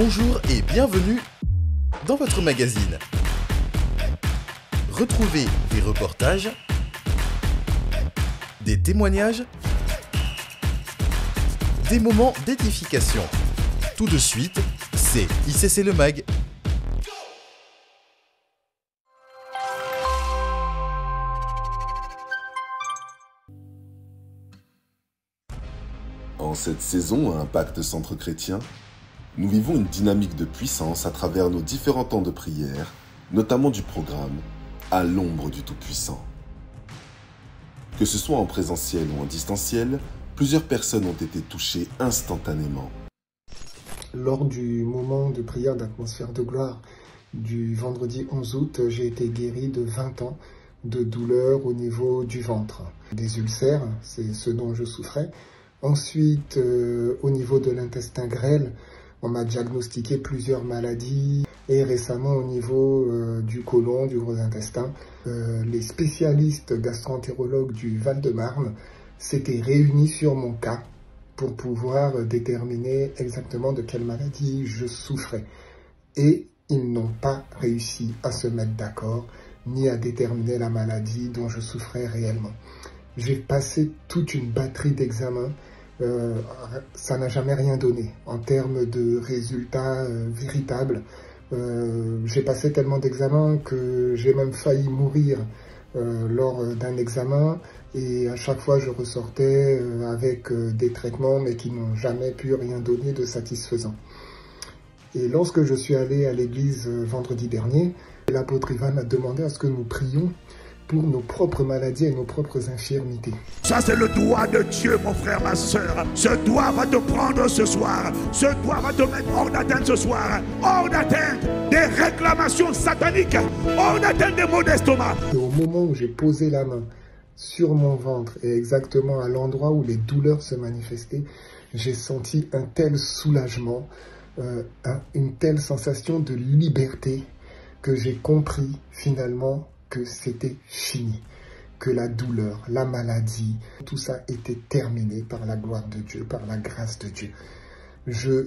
Bonjour et bienvenue dans votre magazine. Retrouvez des reportages, des témoignages, des moments d'édification. Tout de suite, c'est ICC Le Mag. En cette saison à Impact Centre Chrétien, nous vivons une dynamique de puissance à travers nos différents temps de prière, notamment du programme « À l'ombre du Tout-Puissant ». Que ce soit en présentiel ou en distanciel, plusieurs personnes ont été touchées instantanément. Lors du moment de prière d'atmosphère de gloire du vendredi 11 août, j'ai été guéri de 20 ans de douleurs au niveau du ventre. Des ulcères, c'est ce dont je souffrais. Ensuite, au niveau de l'intestin grêle, on m'a diagnostiqué plusieurs maladies. Et récemment, au niveau du côlon, du gros intestin, les spécialistes gastro-entérologues du Val-de-Marne s'étaient réunis sur mon cas pour pouvoir déterminer exactement de quelle maladie je souffrais. Et ils n'ont pas réussi à se mettre d'accord, ni à déterminer la maladie dont je souffrais réellement. J'ai passé toute une batterie d'examens. Ça n'a jamais rien donné en termes de résultats véritables. J'ai passé tellement d'examens que j'ai même failli mourir lors d'un examen, et à chaque fois je ressortais avec des traitements mais qui n'ont jamais pu rien donner de satisfaisant. Et lorsque je suis allé à l'église vendredi dernier, l'apôtre Ivan a demandé à ce que nous prions pour nos propres maladies et nos propres infirmités. Ça, c'est le doigt de Dieu, mon frère, ma soeur. Ce doigt va te prendre ce soir. Ce doigt va te mettre hors d'atteinte ce soir. Hors d'atteinte des réclamations sataniques. Hors d'atteinte des maux d'estomac. Et au moment où j'ai posé la main sur mon ventre et exactement à l'endroit où les douleurs se manifestaient, j'ai senti un tel soulagement, une telle sensation de liberté que j'ai compris finalement que c'était fini, que la douleur, la maladie, tout ça était terminé par la gloire de Dieu, par la grâce de Dieu.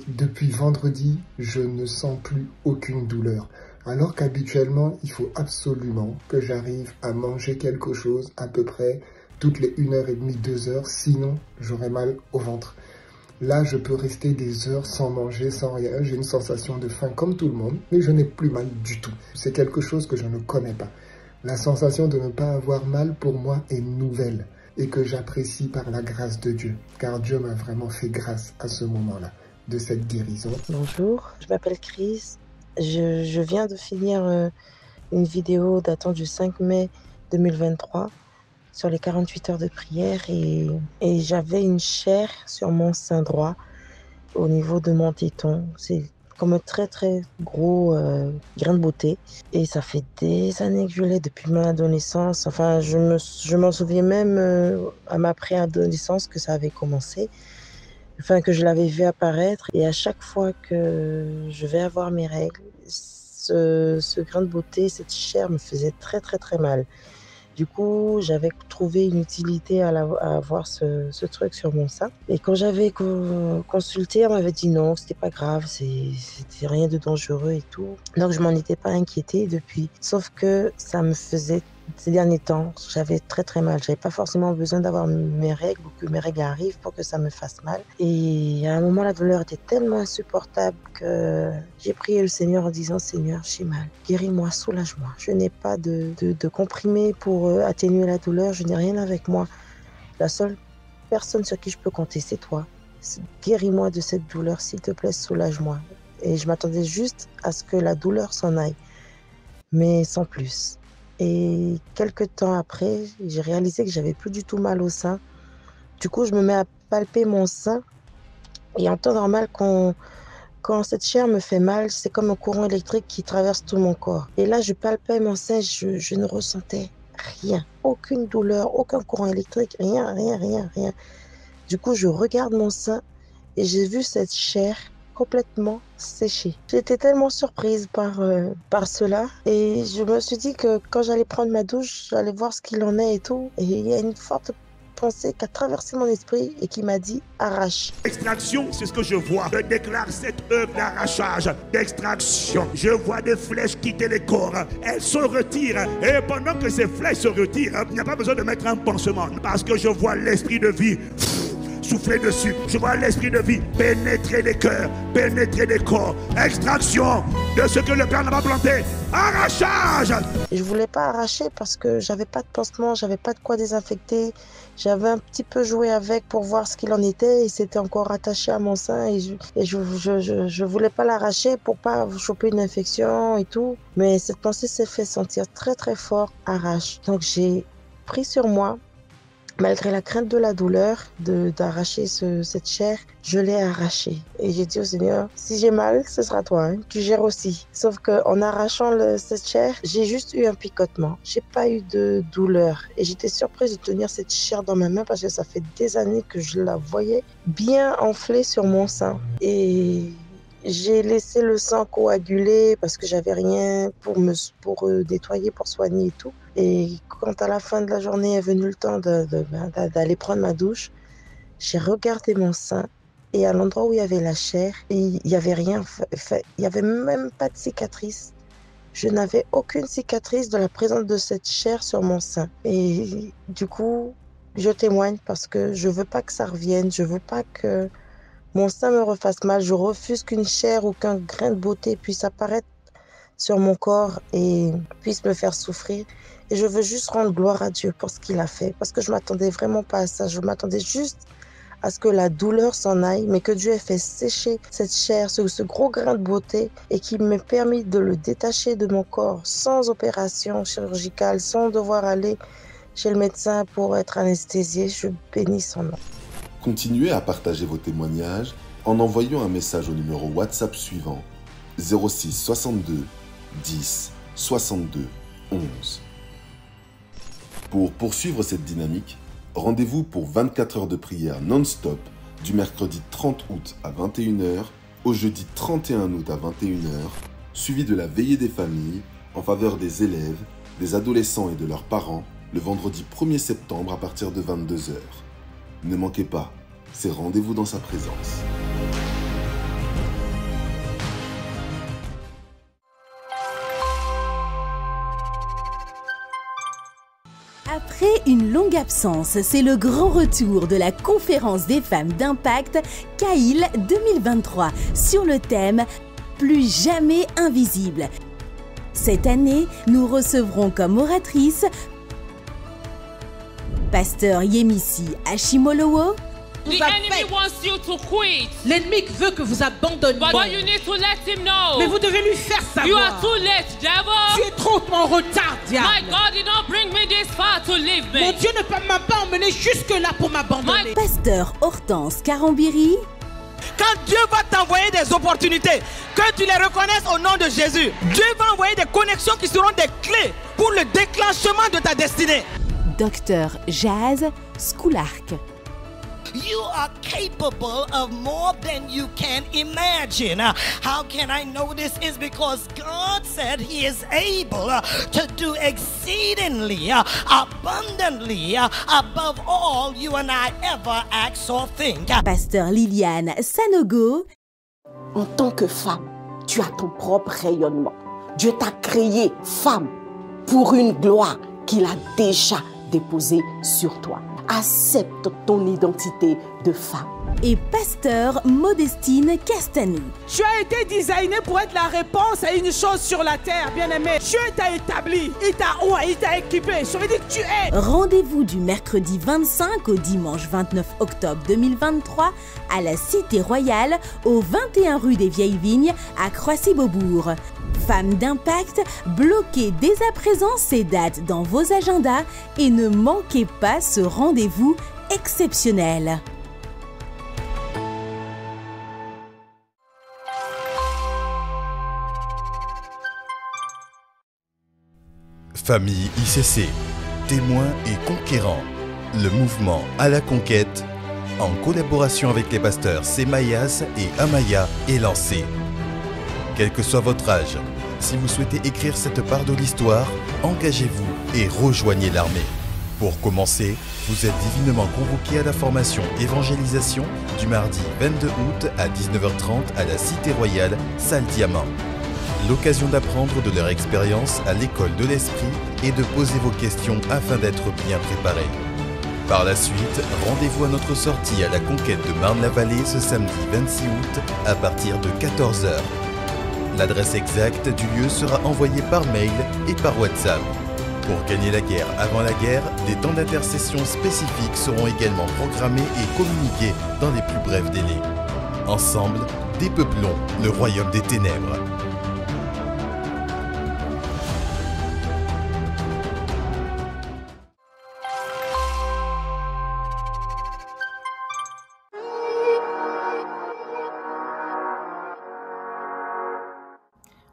Depuis vendredi, je ne sens plus aucune douleur, alors qu'habituellement, il faut absolument que j'arrive à manger quelque chose à peu près toutes les 1h30, 2 heures, sinon j'aurai mal au ventre. Là, je peux rester des heures sans manger, sans rien. J'ai une sensation de faim comme tout le monde, mais je n'ai plus mal du tout. C'est quelque chose que je ne connais pas. La sensation de ne pas avoir mal pour moi est nouvelle et que j'apprécie par la grâce de Dieu, car Dieu m'a vraiment fait grâce à ce moment-là, de cette guérison. Bonjour, je m'appelle Chris. Je viens de finir une vidéo datant du 5 mai 2023 sur les 48 heures de prière et j'avais une chair sur mon sein droit au niveau de mon téton. C'est comme un très très gros grain de beauté, et ça fait des années que je l'ai, depuis mon adolescence. Enfin, je m'en souviens même à ma préadolescence que ça avait commencé, enfin que je l'avais vu apparaître, et à chaque fois que je vais avoir mes règles, ce grain de beauté, cette chair me faisait très très très mal. Du coup, j'avais trouvé une utilité à avoir ce truc sur mon sein. Et quand j'avais consulté, on m'avait dit non, c'était pas grave, c'était rien de dangereux et tout. Donc, je m'en étais pas inquiétée depuis. Sauf que ça me faisait, ces derniers temps, j'avais très très mal. J'avais pas forcément besoin d'avoir mes règles ou que mes règles arrivent pour que ça me fasse mal. Et à un moment, la douleur était tellement insupportable que j'ai prié le Seigneur en disant: Seigneur, j'ai mal, guéris-moi, soulage-moi. Je n'ai pas de comprimé pour atténuer la douleur, je n'ai rien avec moi. La seule personne sur qui je peux compter, c'est toi. Guéris-moi de cette douleur, s'il te plaît, soulage-moi. Et je m'attendais juste à ce que la douleur s'en aille, mais sans plus. Et quelques temps après, j'ai réalisé que j'avais plus du tout mal au sein. Du coup, je me mets à palper mon sein. Et en temps normal, quand cette chair me fait mal, c'est comme un courant électrique qui traverse tout mon corps. Et là, je palpais mon sein, je ne ressentais rien. Aucune douleur, aucun courant électrique, rien, rien, rien, rien. Du coup, je regarde mon sein et j'ai vu cette chair complètement séchée. J'étais tellement surprise par cela, et je me suis dit que quand j'allais prendre ma douche, j'allais voir ce qu'il en est et tout. Et il y a une forte pensée qui a traversé mon esprit et qui m'a dit arrache. Extraction, c'est ce que je vois. Je déclare cette œuvre d'arrachage, d'extraction. Je vois des flèches quitter les corps. Elles se retirent. Et pendant que ces flèches se retirent, il n'y a pas besoin de mettre un pansement. Parce que je vois l'esprit de vie souffler dessus. Je vois l'esprit de vie pénétrer les cœurs, pénétrer les corps. Extraction de ce que le Père n'a pas planté. Arrachage. Je ne voulais pas arracher parce que j'avais pas de pansement, j'avais pas de quoi désinfecter. J'avais un petit peu joué avec pour voir ce qu'il en était et c'était encore attaché à mon sein et je voulais pas l'arracher pour pas choper une infection et tout. Mais cette pensée s'est fait sentir très très fort, arrache. Donc j'ai pris sur moi. Malgré la crainte de la douleur, d'arracher cette chair, je l'ai arrachée. Et j'ai dit au Seigneur, si j'ai mal, ce sera toi, hein. Tu gères aussi. Sauf qu'en arrachant cette chair, j'ai juste eu un picotement. J'ai pas eu de douleur. Et j'étais surprise de tenir cette chair dans ma main parce que ça fait des années que je la voyais bien enflée sur mon sein. Et j'ai laissé le sang coaguler parce que j'avais rien pour nettoyer, pour soigner et tout. Et quand à la fin de la journée est venu le temps d'aller prendre ma douche, j'ai regardé mon sein et à l'endroit où il y avait la chair, il n'y avait rien, il n'y avait même pas de cicatrice. Je n'avais aucune cicatrice de la présence de cette chair sur mon sein. Et du coup, je témoigne parce que je ne veux pas que ça revienne, je ne veux pas que mon sein me refasse mal. Je refuse qu'une chair ou qu'un grain de beauté puisse apparaître sur mon corps et puisse me faire souffrir. Et je veux juste rendre gloire à Dieu pour ce qu'il a fait. Parce que je ne m'attendais vraiment pas à ça. Je m'attendais juste à ce que la douleur s'en aille, mais que Dieu ait fait sécher cette chair, ce gros grain de beauté, et qu'il m'ait permis de le détacher de mon corps sans opération chirurgicale, sans devoir aller chez le médecin pour être anesthésié. Je bénis son nom. Continuez à partager vos témoignages en envoyant un message au numéro WhatsApp suivant 06 62 10 62 11. Pour poursuivre cette dynamique, rendez-vous pour 24 heures de prière non-stop du mercredi 30 août à 21h au jeudi 31 août à 21h, suivi de la veillée des familles en faveur des élèves, des adolescents et de leurs parents le vendredi 1er septembre à partir de 22h. Ne manquez pas, c'est rendez-vous dans sa présence. Après une longue absence, c'est le grand retour de la conférence des femmes d'impact CAIL 2023 sur le thème « Plus jamais invisible ». Cette année, nous recevrons comme oratrice Pasteur Yemisi Ashimolowo. The enemy wants you to quit. L'ennemi veut que vous abandonniez. But you need to let him know. Mais vous devez lui faire savoir. You are too late, devil. Tu es trop en retard, diable. My God did not bring me this far to leave me. Mon Dieu ne m'a pas emmené jusque-là pour m'abandonner. Pasteur Hortense Karambiri. Quand Dieu va t'envoyer des opportunités, que tu les reconnaisses au nom de Jésus, Dieu va envoyer des connexions qui seront des clés pour le déclenchement de ta destinée. Docteur Jazz Skoulark. You are capable of more than you can imagine. How can I know this? Is because God said He is able to do exceedingly, abundantly, above all you and I ever ask or think. Pasteur Liliane Sanogo. En tant que femme, tu as ton propre rayonnement. Dieu t'a créée femme pour une gloire qu'il a déjà déposée sur toi. Accepte ton identité de femme. Et pasteur Modestine Castanou. Tu as été designé pour être la réponse à une chose sur la terre, bien-aimé. Dieu t'a établi, il t'a équipé. Ça veut dire que tu es. Rendez-vous du mercredi 25 au dimanche 29 octobre 2023 à la Cité Royale, au 21 rue des Vieilles Vignes à Croissy-Beaubourg. Femmes d'impact, bloquez dès à présent ces dates dans vos agendas et ne manquez pas ce rendez-vous exceptionnel. Famille ICC, témoins et conquérants, le mouvement à la conquête, en collaboration avec les pasteurs Semayas et Amaya, est lancé. Quel que soit votre âge, si vous souhaitez écrire cette part de l'histoire, engagez-vous et rejoignez l'armée. Pour commencer, Vous êtes divinement convoqués à la formation évangélisation du mardi 22 août à 19h30 à la Cité Royale, salle Diamant. L'occasion d'apprendre de leur expérience à l'école de l'esprit et de poser vos questions afin d'être bien préparés. Par la suite, rendez-vous à notre sortie à la conquête de Marne-la-Vallée ce samedi 26 août à partir de 14h. L'adresse exacte du lieu sera envoyée par mail et par WhatsApp. Pour gagner la guerre avant la guerre, des temps d'intercession spécifiques seront également programmés et communiqués dans les plus brefs délais. Ensemble, dépeuplons le royaume des ténèbres.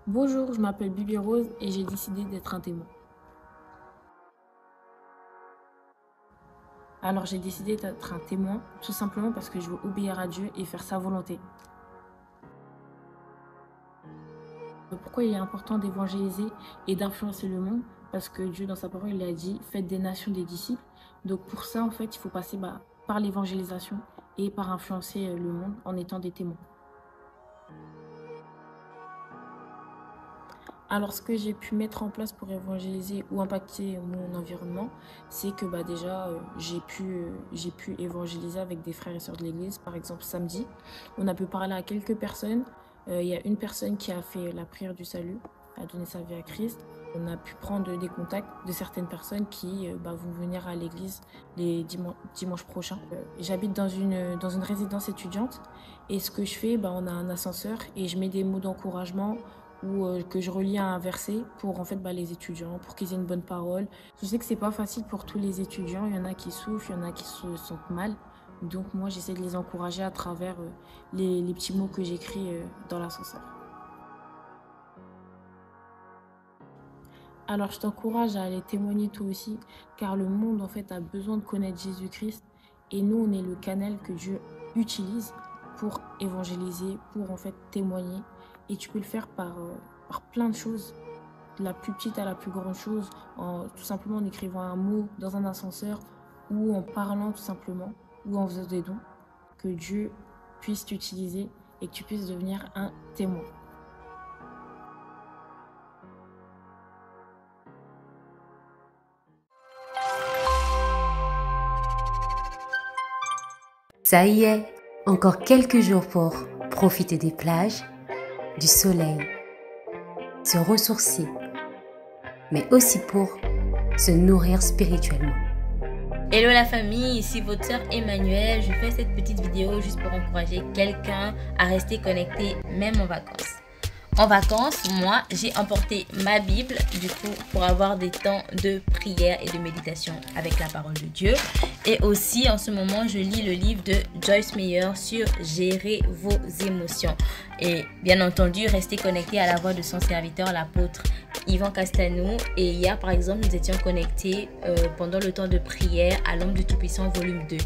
Bonjour, je m'appelle Bibi Rose et j'ai décidé d'être un témoin. Alors j'ai décidé d'être un témoin tout simplement parce que je veux obéir à Dieu et faire sa volonté. Pourquoi il est important d'évangéliser et d'influencer le monde? Parce que Dieu dans sa parole il a dit faites des nations des disciples. Donc pour ça en fait il faut passer par l'évangélisation et par influencer le monde en étant des témoins. Alors, ce que j'ai pu mettre en place pour évangéliser ou impacter mon environnement, c'est que déjà, j'ai pu évangéliser avec des frères et sœurs de l'église. Par exemple, samedi, on a pu parler à quelques personnes. Il y a une personne qui a fait la prière du salut, a donné sa vie à Christ. On a pu prendre des contacts de certaines personnes qui vont venir à l'église les dimanches prochains. J'habite dans une résidence étudiante et ce que je fais, on a un ascenseur et je mets des mots d'encouragement ou que je relis à un verset pour en fait les étudiants, pour qu'ils aient une bonne parole. Je sais que c'est pas facile pour tous les étudiants, il y en a qui souffrent, il y en a qui se sentent mal. Donc moi j'essaie de les encourager à travers les petits mots que j'écris dans l'ascenseur. Alors je t'encourage à aller témoigner toi aussi, car le monde en fait a besoin de connaître Jésus-Christ et nous on est le canal que Dieu utilise pour évangéliser, pour en fait témoigner. Et tu peux le faire par plein de choses, de la plus petite à la plus grande chose, tout simplement en écrivant un mot dans un ascenseur ou en parlant tout simplement, ou en faisant des dons, que Dieu puisse t'utiliser et que tu puisses devenir un témoin. Ça y est, encore quelques jours pour profiter des plages, du soleil, se ressourcer, mais aussi pour se nourrir spirituellement. Hello la famille, ici votre sœur Emmanuelle. Je fais cette petite vidéo juste pour encourager quelqu'un à rester connecté même en vacances. En vacances, moi, j'ai emporté ma Bible, du coup, pour avoir des temps de prière et de méditation avec la parole de Dieu. Et aussi, en ce moment, je lis le livre de Joyce Meyer sur gérer vos émotions. Et bien entendu, restez connectés à la voix de son serviteur, l'apôtre Yvan Castanou. Et hier, par exemple, nous étions connectés pendant le temps de prière à l'Homme du Tout-Puissant, volume 2.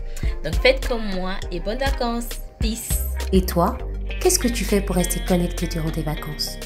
Donc, faites comme moi et bonnes vacances. Peace. Et toi, qu'est-ce que tu fais pour rester connecté durant tes vacances?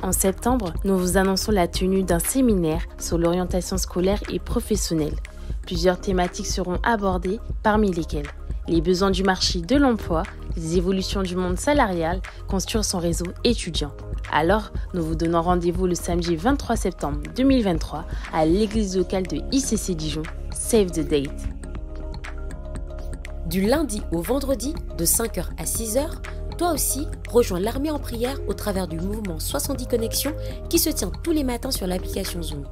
En septembre, nous vous annonçons la tenue d'un séminaire sur l'orientation scolaire et professionnelle. Plusieurs thématiques seront abordées, parmi lesquelles les besoins du marché de l'emploi, les évolutions du monde salarial, construire son réseau étudiant. Alors, nous vous donnons rendez-vous le samedi 23 septembre 2023 à l'église locale de ICC Dijon. Save the date. Du lundi au vendredi, de 5h à 6h, toi aussi, rejoins l'armée en prière au travers du mouvement 70 Connexions qui se tient tous les matins sur l'application Zoom.